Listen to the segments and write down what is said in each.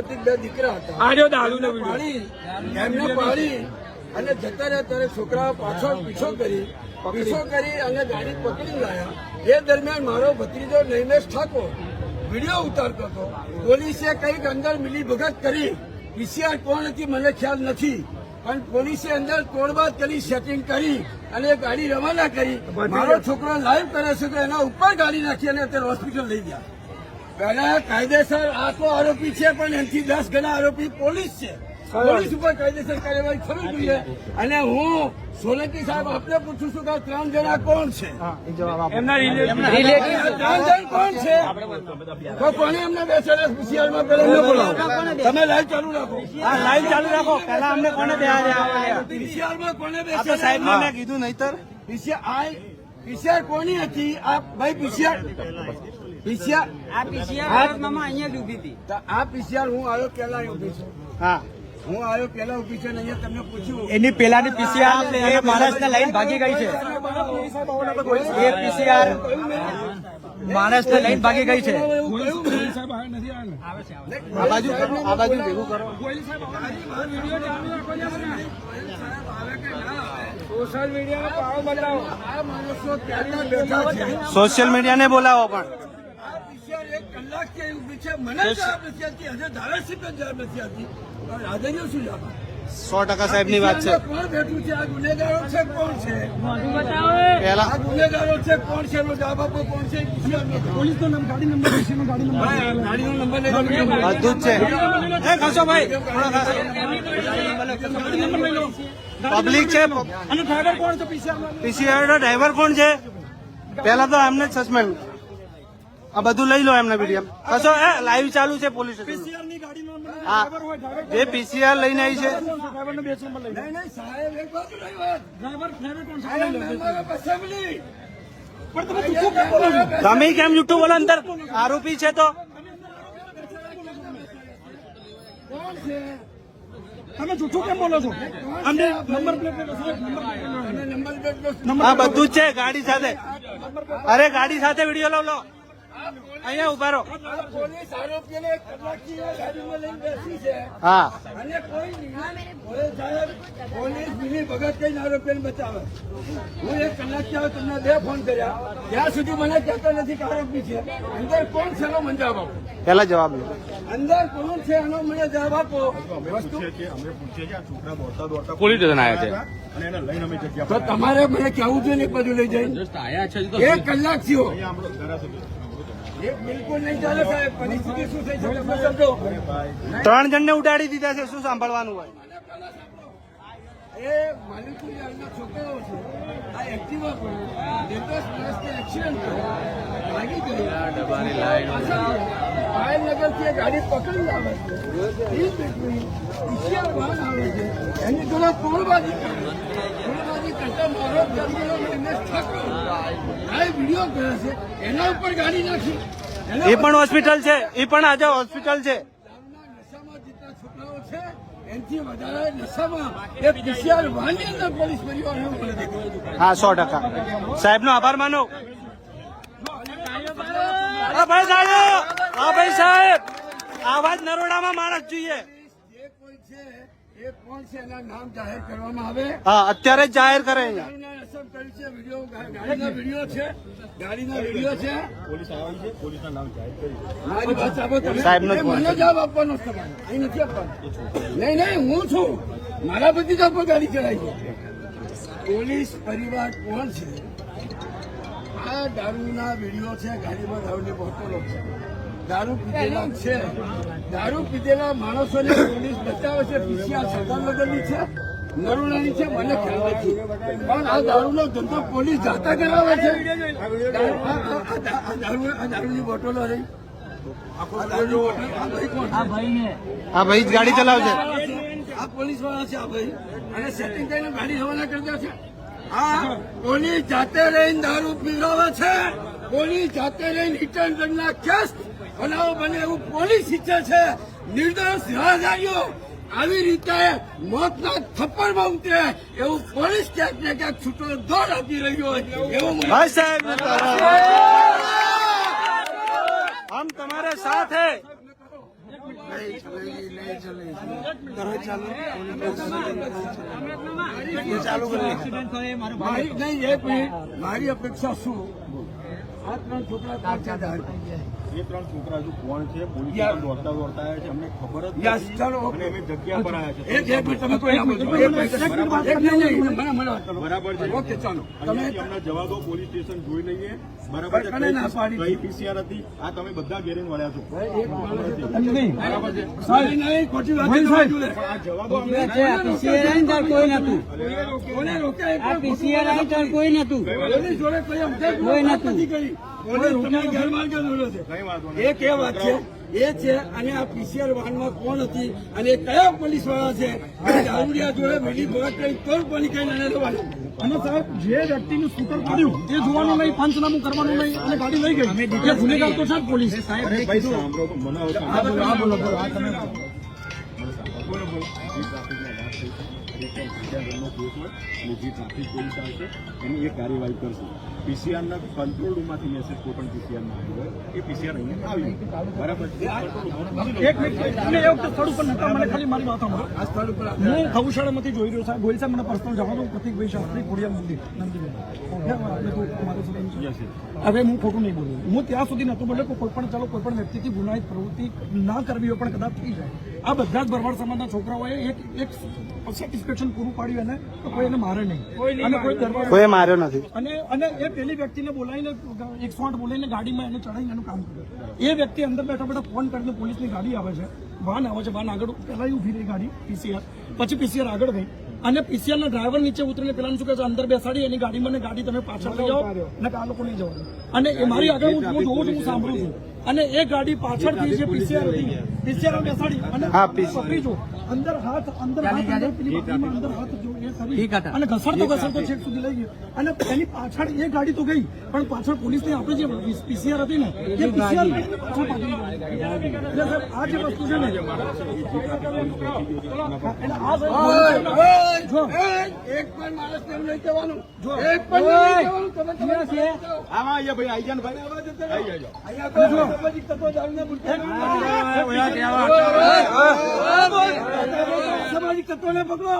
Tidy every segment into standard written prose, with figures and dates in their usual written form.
કાર્તિક બે દીકરા હતા એમને પાડી અને જતા રહ્યા ત્યારે છોકરાઓ પાછળ પીછો કરી અને ગાડી પકડી લાયા. એ દરમિયાન મારો ભત્રીજો નૈમેશ ઠાકોર વિડીયો ઉતારતો હતો. પોલીસે કઈક અંદર મિલીભગત કરી. પીસીઆર કોણ હતી મને ખ્યાલ નથી, પણ પોલીસે અંદર તોડબાદ કરી, સેટિંગ કરી અને ગાડી રવાના કરી. મારો છોકરો લાઈવ કરે છે તો એના ઉપર ગાડી નાખી અને અત્યારે હોસ્પિટલ લઈ ગયા. પહેલા કાયદેસર આ તો આરોપી છે, પણ એનાથી 10 ગણા આરોપી પોલીસ છે. પોલીસ ઉપર કાયદેસર કાર્યવાહી થવી જોઈએ. અને હું સોલંકી સાહેબ આપને પૂછું છું કે 3 જણા કોણ છે? એમના કોણ છે? તો કોને એમને બેસેલા પીસીઆરમાં પેલા બોલાવો. તમે લાઈવ ચાલુ રાખો. લાઈવ ચાલુ રાખો. પહેલા અમને કોને પીસીઆરમાં કોને બેસે? સાહેબ ને મેં કીધું નહીતર પીસીઆર કોની હતી? આ ભાઈ પીસીઆર અહીંયા જ ઉભી હતી. આ પીસીઆર હું આવ્યો પેલા ઉભી છું. હા, હું આવ્યો પેલા ઉભી છે. અહીંયા તમને પૂછ્યું એની પેલાની પીસીઆર માણસને લઈને ભાગી ગઈ છે. એ પીસીઆર માણસને લઈને ભાગી ગઈ છે. આ બાજુ ભેગું કરો. સોશિયલ મીડિયાને બોલાવો. પણ એક કલાકથી ઉભી છે. મને જવાબ નથી આપતી. હજુ ધારાસભ્ય જવાબ નથી આપતી. રાધેન્દ્ર શું જવાબ? 100% સાહેબની વાત છે. કોણ બેઠું છે? આ ગુનેગારો છે? કોણ છે? પહેલા આ ગુનેગારો છે? કોણ છે? એનો જવાબ આપો. કોણ છે? પોલીસનો નામ, ગાડી નંબર, ગાડીનો નંબર બધું જ છે. ખસો ભાઈ, પબ્લિક છે. અને ડ્રાઈવર કોણ છે? પીસીઆર નો ડ્રાઈવર કોણ છે? પહેલા તો એમને જ સસ્પેન્ડ. આ બધું લઈ લો એમના વિડીયો. કશો લાઈવ ચાલુ છે પોલીસ સ્ટેશન. હા, જે પીસીઆર લઈને આવી છે. તમે કેમ જૂઠું બોલો? અંદર આરોપી છે તો તમે જૂઠું કેમ બોલો છો? આ બધું જ છે ગાડી સાથે. અરે ગાડી સાથે વિડીયો લો. અહીંયા ઉભા રહો. પોલીસ આરોપીને ગાડીમાં લઈને બેસી છે. હા, અને કોઈ પોલીસ મિલી ભગત કઈ આરોપીને બચાવે. હું 1 કલાકથી આવ્યો, તમને 2 ફોન કર્યા. ત્યાં સુધી મને કહેતા નથી કે આરોપી છે. અંદર કોણ છે એનો મને જવાબ આપો. પેલા જવાબ લો. અંદર કોણ છે એનો મને જવાબ આપો. પોલીસ સ્ટેશન આવ્યા છે. તો તમારે મને કહેવું જોઈએ ને બધું લઈ જાય. 1 કલાક થયો. બિલકુલ નહીં ચાલે સાહેબ. પરિસ્થિતિ શું થઈ છે તમે સમજો. 3 જણને ઉડાડી દીધા છે. શું સાંભળવાનું હોય? એ માલિકુલ યારના છોકરાઓ છે. આ એક્ટિવા પર લેટેસ્ટ પ્લસથી એક્સિડન્ટ લાગી ગઈ. પાયલનગરથી ગાડી પકડી આવે છે. પીસીઆર વાહન આવે છે. એની જોડે તોડબાજી કરતા મારો જન્મેલો નૈમેશ ઠાકોર આ વિડીયો કરે છે. એના ઉપર ગાડી નાખી. એ પણ હોસ્પિટલ છે. એ પણ આજે હોસ્પિટલ છે. નશામાં જેટલા છોકરાઓ છે એનાથી વધારે નશામાં એ પીસીઆર વાહનની અંદર પોલીસ પરિવાર. હા, 100%. સાહેબનો આભાર માનો. હા ભાઈ સાહેબ, હા ભાઈ સાહેબ, આવા જ નરોડામાં માણસ જોઈએ. જે કોઈ છે એ કોણ છે એના નામ જાહેર કરવામાં આવે. હા, અત્યારે જ જાહેર કરે. અહીંયા ગાડીના વિડીયો છે. ગાડીના વિડીયો છે. મારી વાત સાંભળો તમે. સાહેબનો જ મને જવાબ આપવાનો છે તમારે. અહીં નથી આપવાનો. નહીં, હું છું. મારા ભત્રીજા પર ગાડી ચલાવી છે. પોલીસ પરિવાર કોણ છે? આ દારૂના વિડીયો છે. ગાડીમાં દારૂની બોટલો છે. દારૂ પીધેલા છે. દારૂ પીધેલા માણસોને પોલીસ બચાવે છે. પીસીઆર સરદારનગરની છે, નરોડાની છે, મને ખ્યાલ નથી. પણ આ દારૂનો ધંધો પોલીસ જાતા કરાવે છે. આ દારૂની બોટલો રહી. હા ભાઈ જ ગાડી ચલાવશે. આ પોલીસ વાળા છે. આ ભાઈ અને સેટિંગ કરીને ગાડી રવાના કરતા છે. આ પોલીસ જાતે રહીને દારૂ પીવડાવે છે. પોલીસ જાતે રહીને રિટર્ન રનના કેસ બનાવો બને એવું પોલીસ ઈચ્છે છે. નિર્દોષ રાહદારીઓ આવી રીતે મોતના થપ્પડમાં ઉતરે એવું પોલીસ ક્યાંક ને ક્યાંક છૂટો દોર આપી રહ્યો હોય એવું ભાઈ સાહેબ, हम तुम्हारे साथ है. મારી નહીં એક મિનિટ મારી અપેક્ષા શું આ 3 છોકરા પાછા જાય એ 3 છોકરા હજુ કોણ છે પોલીસ દોડતા દોડતા આવ્યા છે અમને ખબર જ નથી અને અમે જગ્યા પર આવ્યા છે એક મિનિટ તમે કોઈ ના બોલો બરાબર છે ઓકે ચાલો તમે અમને જવા દો પોલીસ સ્ટેશન જોઈ લઈએ બરાબર છે કઈ પીસીઆર હતી આ તમે બધા ઘેરીને વળ્યા છો બરાબર છે નહીં ખોટી વાત આ જવા દો અમને કોને રોકે કોઈ નતું પોલીસ જોડે કોઈ નથી ગઈ પોલીસ તમને ગેરમાર્ગે દોર્યો છે કઈ વાંધો એ કે વાત છે એ છે અને આ પીસીઆર વાહનમાં કોણ હતી અને કયા પોલીસ વાળા છે અને દારૂડિયા જોડે મિલી ભગત કરી તો કોની કઈ લડે લેવાનું અને સાહેબ જે વ્યક્તિનું સ્કૂટર પડ્યું તે જોવાનું નહીં, પંચનામું કરવાનું નહીં અને ગાડી લઈ ગઈ એટલે ગુનેગાર તો છે જ પોલીસ. અરે ભાઈ સાંભળો તો મને હવે બોલો. જે ટ્રાફિક પોલીસ આવશે એની એ કાર્યવાહી કરશે. પીસીઆરના કંટ્રોલ રૂમમાંથી મેસેજ કોઈ પણ પીસીઆરમાં આવ્યો હોય એ પીસીઆર અહીંયા આવ્યું બરાબર છે. એક મિનિટ તમે એ વખતે સ્થળ ઉપર નતા, મને ખાલી મારી વાત સાંભળો. આ સ્થળ ઉપર હું ગૌશાળામાંથી જોઈ રહ્યો સાહેબ, ગોયલ સાહેબ મને પર્સનલ જવા દો. પ્રતિકભાઈ શાસ્ત્રી ખોડિયાર મંદિર હવે હું ખોટું નહીં બોલું. હું ત્યાં સુધી નતો બોલ્યો કે કોઈ પણ ચાલો કોઈ પણ વ્યક્તિથી ગુનાહિત પ્રવૃત્તિ ના કરવી હોય પણ કદાચ થઈ જાય. આ બધા જ ભરવાડ સમાજના છોકરાઓએ એક સેટિસ્ફેક્શન પૂરું પાડ્યું એને તો કોઈ એને મારે નહીં અને કોઈ દરવાજો કોઈ માર્યો નથી. અને એ પેલી વ્યક્તિને બોલાવીને 108 બોલાવીને ગાડીમાં એને ચડાવીને એનું કામ કર્યું. એ વ્યક્તિ અંદર બેઠા બેઠા ફોન કરીને પોલીસની ગાડી આવે છે, વાન આવે છે, વાન આગળ પહેલા ઉભી રહી ગાડી પીસીઆર, પછી પીસીઆર આગળ ગઈ અને પીસીઆર ના ડ્રાઈવર નીચે ઉતરીને પેલા શું કહે છે અંદર બેસાડી એની ગાડીમાં ને ગાડી તમે પાછળ લઈ જાઓ ને આ લોકો લઈ જવાનું. અને એ મારી આગળ હું જોઉં છું, હું સાંભળું છું અને એ ગાડી પાછળથી જે પીસીઆર હતી પીસીઆર બેસાડી અને પકડી જો અંદર હાથ પેલી બાકીમાં અંદર હાથ જો એ કરી અને ઘસડતો છેક સુધી લઈ ગયો અને એની પાછળ એ ગાડી તો ગઈ પણ પાછળ પોલીસની આપણે જે પીસીઆર હતી ને એ પીસીઆર પાછળ પાછી ગઈ. એટલે સાહેબ આ જે વસ્તુ છે ને એટલે આ જો એક પણ માણસ એમ નહીં કહેવાનું એક પણ નહીં કહેવાનું તમે આમાં અહીંયા ભાઈ આઈ જાને ભાઈ આવા જતા આઈ જાજો અહીંયા સામાજિક તત્વો દારૂના સામાજિક તત્વોને પકડો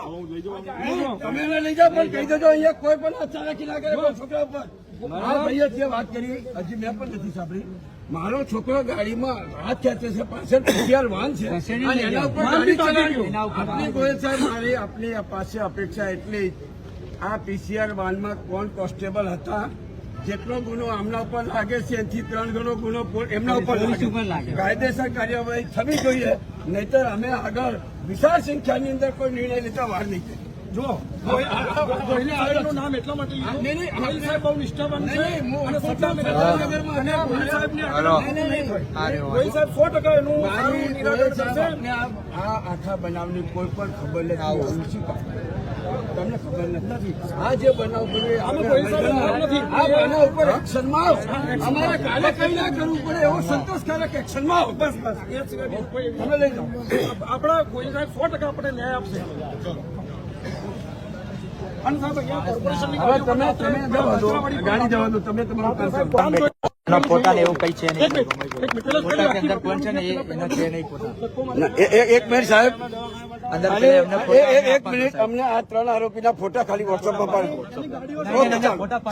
તમે એને લઈ જાઓ પણ કહી દેજો અહીંયા કોઈ પણ અચાનક ના કરે કોઈ છોકરા ઉપર મારા ભાઈએ જે વાત કરી હજી મેં પણ નથી સાંભળી. મારો છોકરો ગાડીમાં હાથ ખેંચે છે, પાછળ પીસીઆર વાન છે અને એના ઉપર ગાડી ચલાવ્યું. આપની ગોયલ સાહેબ મારી આપની પાસે અપેક્ષા એટલી આ પીસીઆર વાનમાં કોણ કોન્સ્ટેબલ હતા, જેટલો ગુનો આમના ઉપર લાગે છે એનાથી 3 ગણો ગુનો એમના ઉપર લાગે. કાયદેસર કાર્યવાહી થવી જોઈએ, નહીતર અમે આગળ વિશાળ સંખ્યાની અંદર કોઈ નિર્ણય લેતા વાર નહીં થાય. જો ગોહિલ સાહેબનું નામ એટલા માટે લીધું. ગોહિલ સાહેબ બહુ નિષ્ઠાવાન છે અને સત્તા મેળવવા અને ગોહિલ સાહેબને ગોહિલ સાહેબ 100% એનું સારું નિરાકરણ કરશે. આ આખા બનાવની કોઈ પણ ખબર નથી, તમને ખબર નથી. આ જે બનાવ બન્યો આમાં ગોહિલ સાહેબ નથી. આ બનાવ ઉપર એક્શનમાં આવો. અમારે કાલે કઈ ના કરવું પડે એવો સંતોષકારક એક્શનમાં આવો. બસ એ સિવાય કોઈ તમે લઈ જાઓ. આપણા ગોહિલ સાહેબ 100% આપણે ન્યાય આપશે. અને સાહેબ અહીંયા કોર્પોરેશનની હવે તમે ગાડી જવા દો, તમે તમારું કરશો. પોતાને એવું કઈ છે નહીં. એક મિનિટ પોતા કે અંદર કોણ છે ને એનો છે નહીં પોતા. એક મિનિટ સાહેબ, અંદર અને પેલા એમને એક મિનિટ અમને આ 3 આરોપીના ફોટા ખાલી વોટ્સઅપમાં પાડો.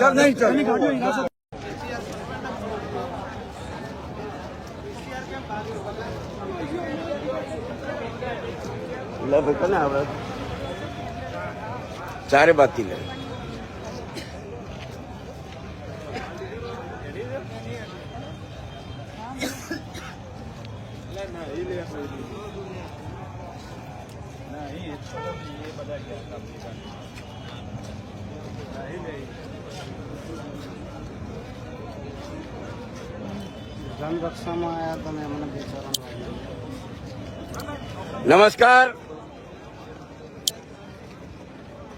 ચાલ નહીં ચાલ ચારે બાતી લે જનરક્ષામાં આવ્યા તમે મને બેચારા. નમસ્કાર,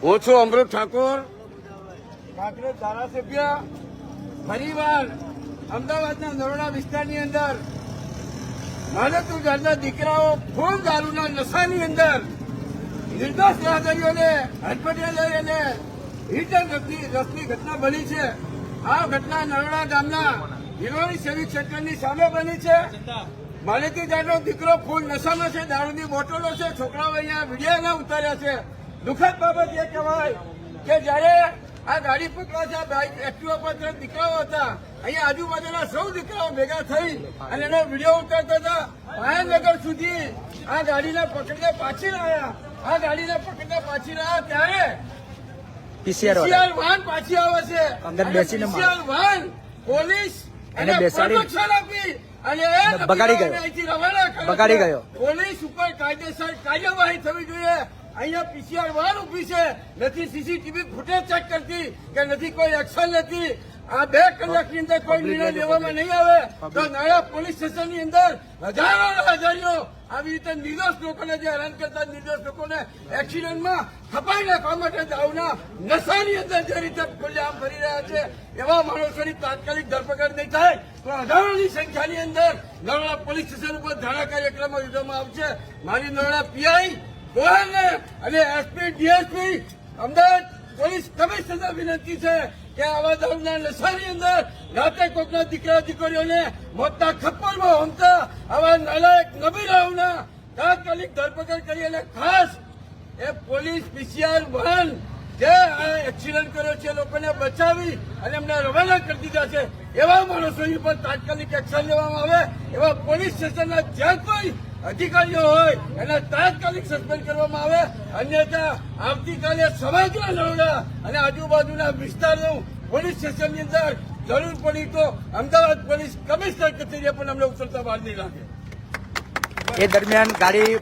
હું છું અમૃત ઠાકોર, કાંકરેજ ધારાસભ્ય. ફરીવાર અમદાવાદના નરોડા વિસ્તારની અંદર નાનકડું ઘરના દીકરાઓ ફૂલ દારૂના નશાની અંદર નિર્દોષ રાહદારીઓને હડપટીએ લઈ અને હિટર રસની ઘટના બની છે. આ ઘટના નરોડા ગામના હિરોની સેવી ક્ષેત્રની સામે બની છે માલિકી જાતનો દીકરો ફૂલ નશામાં છે, દારૂની બોટલો છે, છોકરાઓ અહીંયા વિડીયોના ઉતાર્યા છે. દુઃખદ બાબત એ કહેવાય કે જયારે આ ગાડી પકડાશે, બાઇક એક્ટિવા પર 3 દીકરાઓ હતા, અહીંયા આજુબાજુના સૌ દીકરાઓ ભેગા થઈ અને એનો વિડીયો ઉતારતા હતા. ભાયનગર સુધી આ ગાડીને પકડીને પાછી લાયા. આ ગાડીને પકડીને પાછી લાયા ત્યારે પીસીઆર પીસીઆર વાન પાછી આવે છે. અંદર બેસીને પીસીઆર વાન પોલીસ એને બેસાડી પ્રોટેક્શન આપી અને બગાડી ગયો. અહીંથી રવાના કર્યો. બગાડી ગયો. પોલીસ ઉપર કાયદેસર કાર્યવાહી થવી જોઈએ. અહીંયા પીસીઆર વાન ઉભી છે, નથી સીસીટીવી ફૂટેજ ચેક કરતી કે નથી કોઈ એક્શન લેતી. આ 2 કલાકની અંદર કોઈ નિર્ણય લેવામાં નહીં આવે તો નાણા પોલીસ સ્ટેશનની અંદર હજારો આવી રીતે નિર્દોષ લોકોને જે હેરાન કરતા નિર્દોષ લોકોને એક્સિડન્ટમાં ખપાઈ નાખવા માટે દાવના નશાની અંદર જે રીતે ખુલ્લેઆમ ફરી રહ્યા છે એવા માણસોની તાત્કાલિક ધરપકડ નહીં થાય તો હજારોની સંખ્યાની અંદર નરોડા પોલીસ સ્ટેશન ઉપર ધારા કાર્યક્રમો યોજવામાં આવશે. મારી નરોડા પીઆઈ ગોયલને અને SP DSP Ahmedabad police commissioner વિનંતી છે કે આવા દારૂના નશાની અંદર રાતે કોઈકના દીકરા દીકરીઓને મોતના ખપ્પરમાં હોમતા આવા નાલાયક નબીરાઓના તાત્કાલિક ધરપકડ કરી અને ખાસ એ પોલીસ પીસીઆર વાહન જે આ એક્સિડન્ટ કર્યો છે લોકોને બચાવી અને એમને રવાના કરી દીધા છે એવા માણસોની પર તાત્કાલિક એક્શન લેવામાં આવે. એવા પોલીસ સ્ટેશનના જ્યાં કોઈ અધિકારીઓ હોય એને તાત્કાલિક સસ્પેન્ડ કરવામાં આવે. અન્યથા આવતીકાલે સમગ્ર નરોડા અને આજુબાજુના વિસ્તારનું પોલીસ સ્ટેશનની અંદર જરૂર પડી તો અમદાવાદ પોલીસ કમિશનર કચેરીએ પણ અમને ઉતરતા બહાર નહીં લાગે. એ દરમિયાન ગાડી